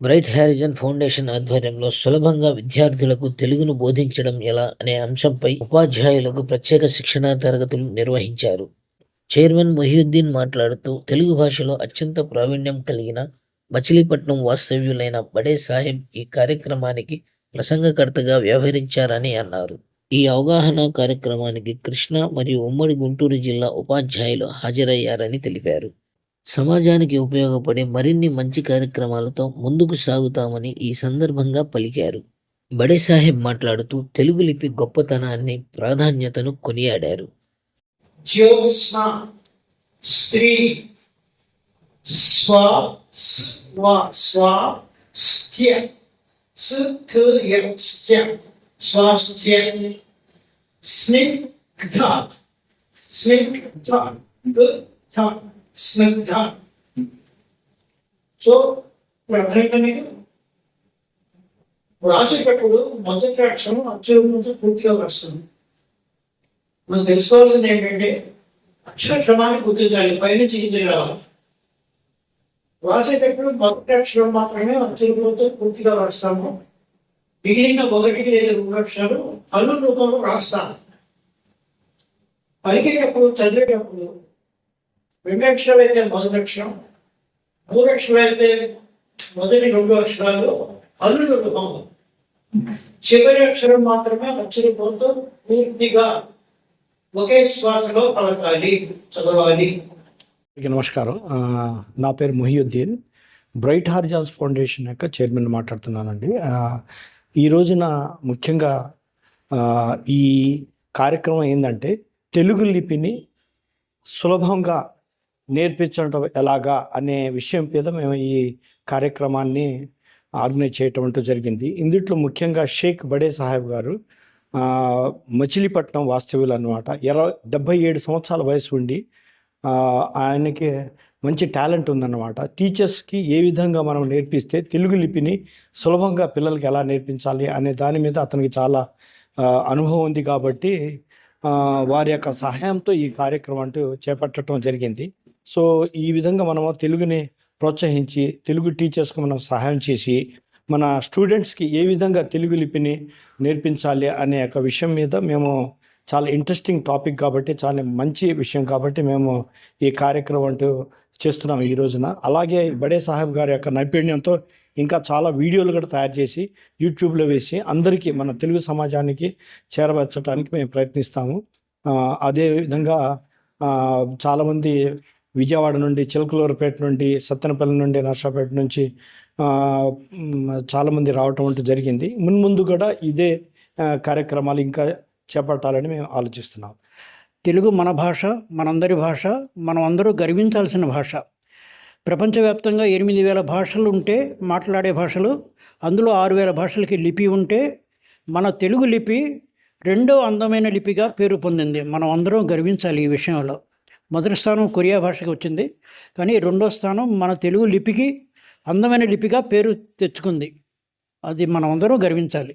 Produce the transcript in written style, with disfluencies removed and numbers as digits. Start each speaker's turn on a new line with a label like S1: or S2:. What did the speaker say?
S1: Bright horizon foundation ఆధ్వర్యంలో సులభంగా విద్యార్థులకు తెలుగును బోధించడం ఎలా అనే అంశంపై ఉపాధ్యాయులకు ప్రత్యేక శిక్షణా తరగతులు నిర్వహించారు. చైర్మన్ మొహియుద్దీన్ మాట్లాడుతూ, తెలుగు భాషలో అత్యంత ప్రావీణ్యం కలిగిన మచిలీపట్నం వాస్తవ్యులైన బడే సాహెబ్ ఈ కార్యక్రమానికి ప్రసంగకర్తగా వ్యవహరించారని అన్నారు. ఈ అవగాహన కార్యక్రమానికి కృష్ణా మరియు ఉమ్మడి గుంటూరు జిల్లా ఉపాధ్యాయులు హాజరయ్యారని తెలిపారు. సమాజానికి ఉపయోగపడే మరిన్ని మంచి కార్యక్రమాలతో ముందుకు సాగుతామని ఈ సందర్భంగా పలికారు. బడే సాహెబ్ మాట్లాడుతూ తెలుగు లిపి గొప్పతనాన్ని, ప్రాధాన్యతను కొనియాడారు.
S2: జ్యోత్స్న స్త్రీ స్వ స్వ స్వ స్థ్య స్థ్య స్వాస్థ్య స్నిగ్ధ స్నిగ్ధ స్నిగ్ధ. సో అర్థమైందని రాసేటప్పుడు మొదటి అక్షరం అక్షరం పూర్తిగా వస్తుంది. మనం తెలుసుకోవాల్సింది ఏంటంటే అక్షరక్రమాన్ని గుర్తించాలి, పైనుంచి కిందకి రావాలి. రాసేటప్పుడు మొదటి అక్షరం మాత్రమే అక్షరంతో పూర్తిగా రాస్తాము. మిగిలిన మొదటి లేదా రెండు అక్షరాలు హల్లు రూపంలో రాస్తాము. పలికేటప్పుడు చదివేటప్పుడు రెండు అక్షరాలు అయితే మొదటి అక్షరం, మూడు అక్షరాలు అయితే మొదటి రెండు అక్షరాలు హల్లు రూపం, చివరి అక్షరం మాత్రమే అక్షరూపంతో పూర్తిగా ఒకే శ్వాసలో పలకాలి, చదవాలి.
S3: నమస్కారం, నా పేరు మొహియుద్దీన్, బ్రైట్ హారిజన్స్ ఫౌండేషన్ యొక్క చైర్మన్ మాట్లాడుతున్నానండి. ఈ రోజున ముఖ్యంగా ఈ కార్యక్రమం ఏంటంటే తెలుగు లిపిని సులభంగా నేర్పించడం ఎలాగా అనే విషయం మీద మేము ఈ కార్యక్రమాన్ని ఆర్గనైజ్ చేయటం జరిగింది. ఇందులో ముఖ్యంగా షేక్ బడే సాహెబ్ గారు మచిలీపట్నం వాస్తవ్యులు అన్నమాట. 77 సంవత్సరాల వయసు ఉండి ఆయనకి మంచి టాలెంట్ ఉందన్నమాట. టీచర్స్కి ఏ విధంగా మనం నేర్పిస్తే తెలుగు లిపిని సులభంగా పిల్లలకి ఎలా నేర్పించాలి అనే దాని మీద అతనికి చాలా అనుభవం ఉంది. కాబట్టి వారి యొక్క సహాయంతో ఈ కార్యక్రమం చేపట్టడం జరిగింది. సో ఈ విధంగా మనము తెలుగుని ప్రోత్సహించి తెలుగు టీచర్స్కి మనం సహాయం చేసి మన స్టూడెంట్స్కి ఏ విధంగా తెలుగు లిపిని నేర్పించాలి అనే ఒక విషయం మీద మేము చాలా ఇంట్రెస్టింగ్ టాపిక్ కాబట్టి, చాలా మంచి విషయం కాబట్టి మేము ఈ కార్యక్రమం చేస్తున్నాం ఈ రోజున. అలాగే బడే సాహెబ్ గారి యొక్క నైపుణ్యంతో ఇంకా చాలా వీడియోలు కూడా తయారు చేసి యూట్యూబ్లో వేసి అందరికీ, మన తెలుగు సమాజానికి చేరవచ్చడానికి మేము ప్రయత్నిస్తాము. అదేవిధంగా చాలామంది విజయవాడ నుండి, చిలకలూరుపేట నుండి, సత్తెనపల్లి నుండి, నర్సాపేట నుంచి చాలామంది రావటం జరిగింది. మున్ముందు కూడా ఇదే కార్యక్రమాలు ఇంకా చేపట్టాలని మేము ఆలోచిస్తున్నాం.
S4: తెలుగు మన భాష, మనందరి భాష, మనం అందరూ గర్వించాల్సిన భాష. ప్రపంచవ్యాప్తంగా 8,000 భాషలు ఉంటే, మాట్లాడే భాషలు, అందులో 6,000 భాషలకి లిపి ఉంటే, మన తెలుగు లిపి రెండో అందమైన లిపిగా పేరు పొందింది. మనం అందరం గర్వించాలి ఈ విషయంలో. మొదటి స్థానం కొరియా భాషకి వచ్చింది, కానీ రెండో స్థానం మన తెలుగు లిపికి అందమైన లిపిగా పేరు తెచ్చుకుంది. అది మనం అందరూ గర్వించాలి.